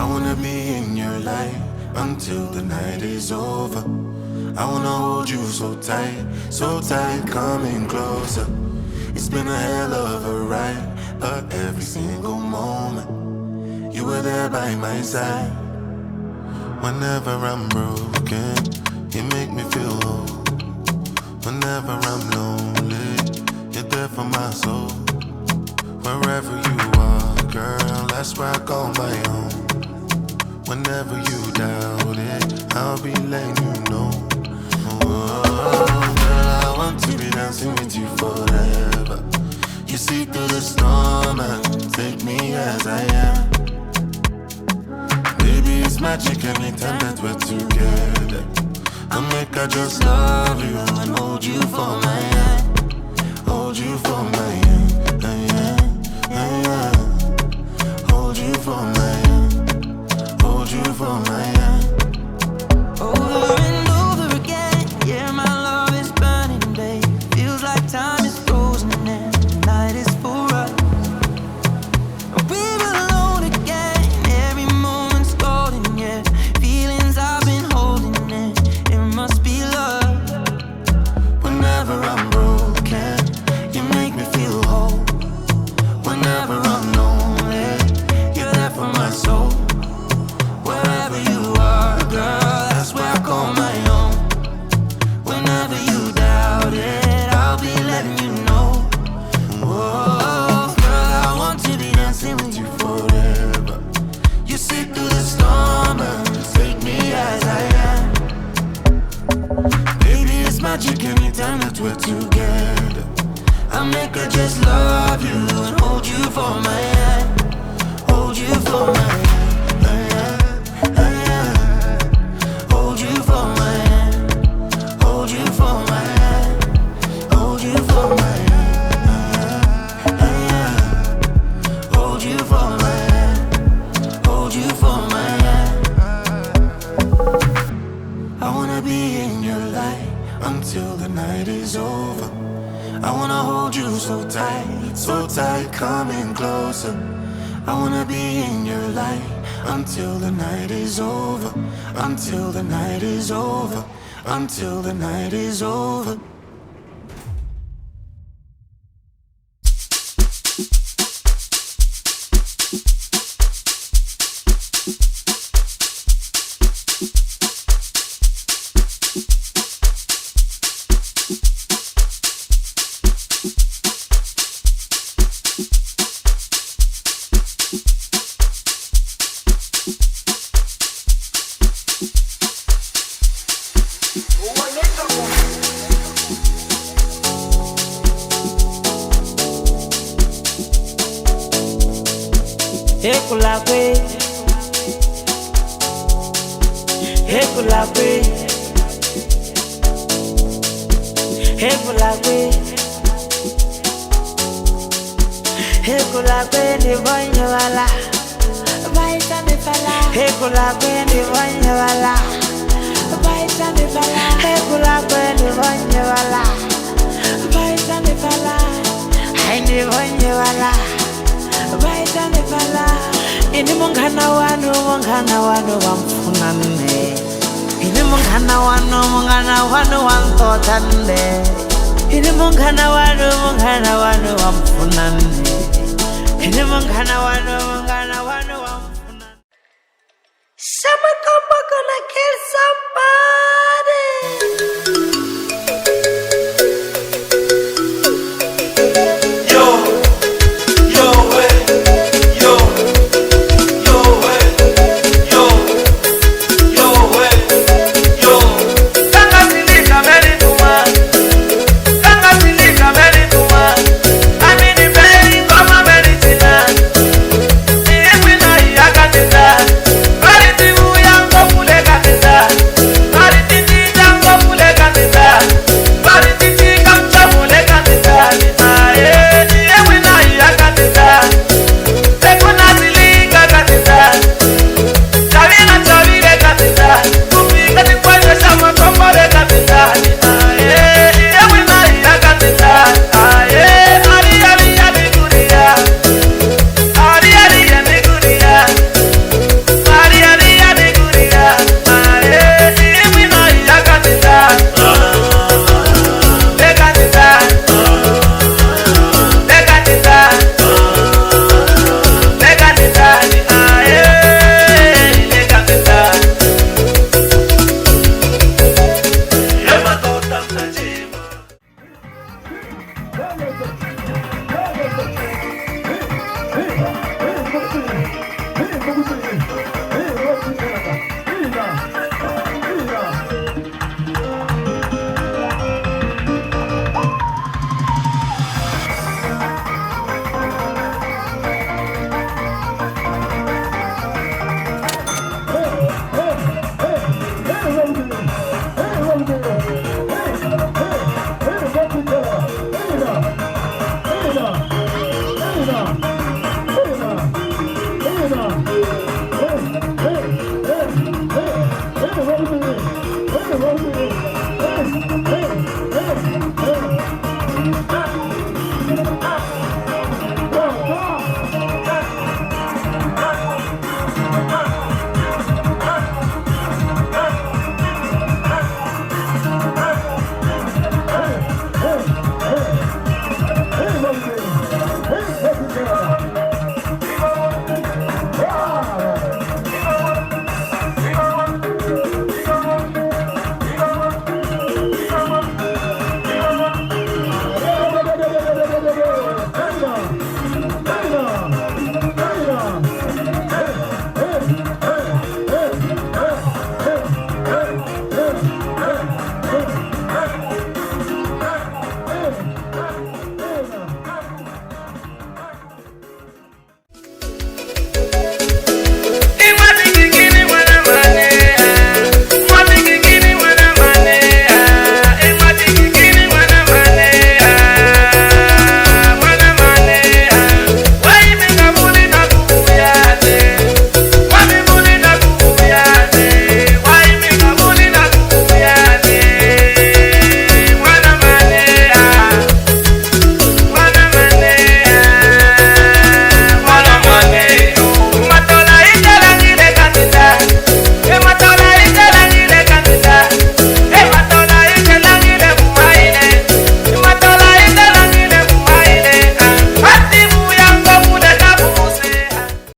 I wanna be in your light until the night is over. I wanna hold you so tight, coming closer. It's been a hell of a ride, but every single moment you were there by my side. Whenever I'm broken, you make me feel whole. Whenever I'm lonely, you're there for my soul. Wherever you are, girl, that's where I call my own. Whenever you doubt it, I'll be letting you know. Oh, girl, I want to be dancing with you forever. You see through the storm and take me as I am. Baby, it's magic anytime that we're together. I make I just love you and hold you for my hand. Hold you for my hand. Hold you for my hand. Hold you for my hand. Over and over again, yeah, my love is burning, babe. Feels like time is frozen and the night is for us. We're alone again, every moment's golden, yeah. Feelings I've been holding in, it must be love. Whenever I'm broken, you make me feel whole. Whenever I'm lonely, you're there for my soul. Wherever you are, girl, that's where I call my own. Whenever you doubt it, I'll be letting you know. Oh, girl, I want to be dancing with you forever. You see through the storm and take me as I am. Baby, it's magic anytime that we're together. I make her just love you and hold you for my hand. Hold you for my hand. Hold you for my hand. Hold you for my hand. Hold you for my hand. Hold you for my hand. Hold you for my hand. I wanna be in your light until the night is over. I wanna hold you so tight, coming closer. I wanna be in your light until the night is over. Until the night is over. Until the night is over. Hekulakwe, hekulakwe, hekulakwe, hekulakwe ni bonye wala, baita mi fala. Hekulakwe ni bonye wala, baita mi fala. Hekulakwe ni bonye wala, baita mi fala. Hai ni bonye wala. Baita ne fala. Ini mungana wanu wamfunane. Ini mungana wanu wantotande. Ini mungana wanu wamfunane. Ini mungana wanu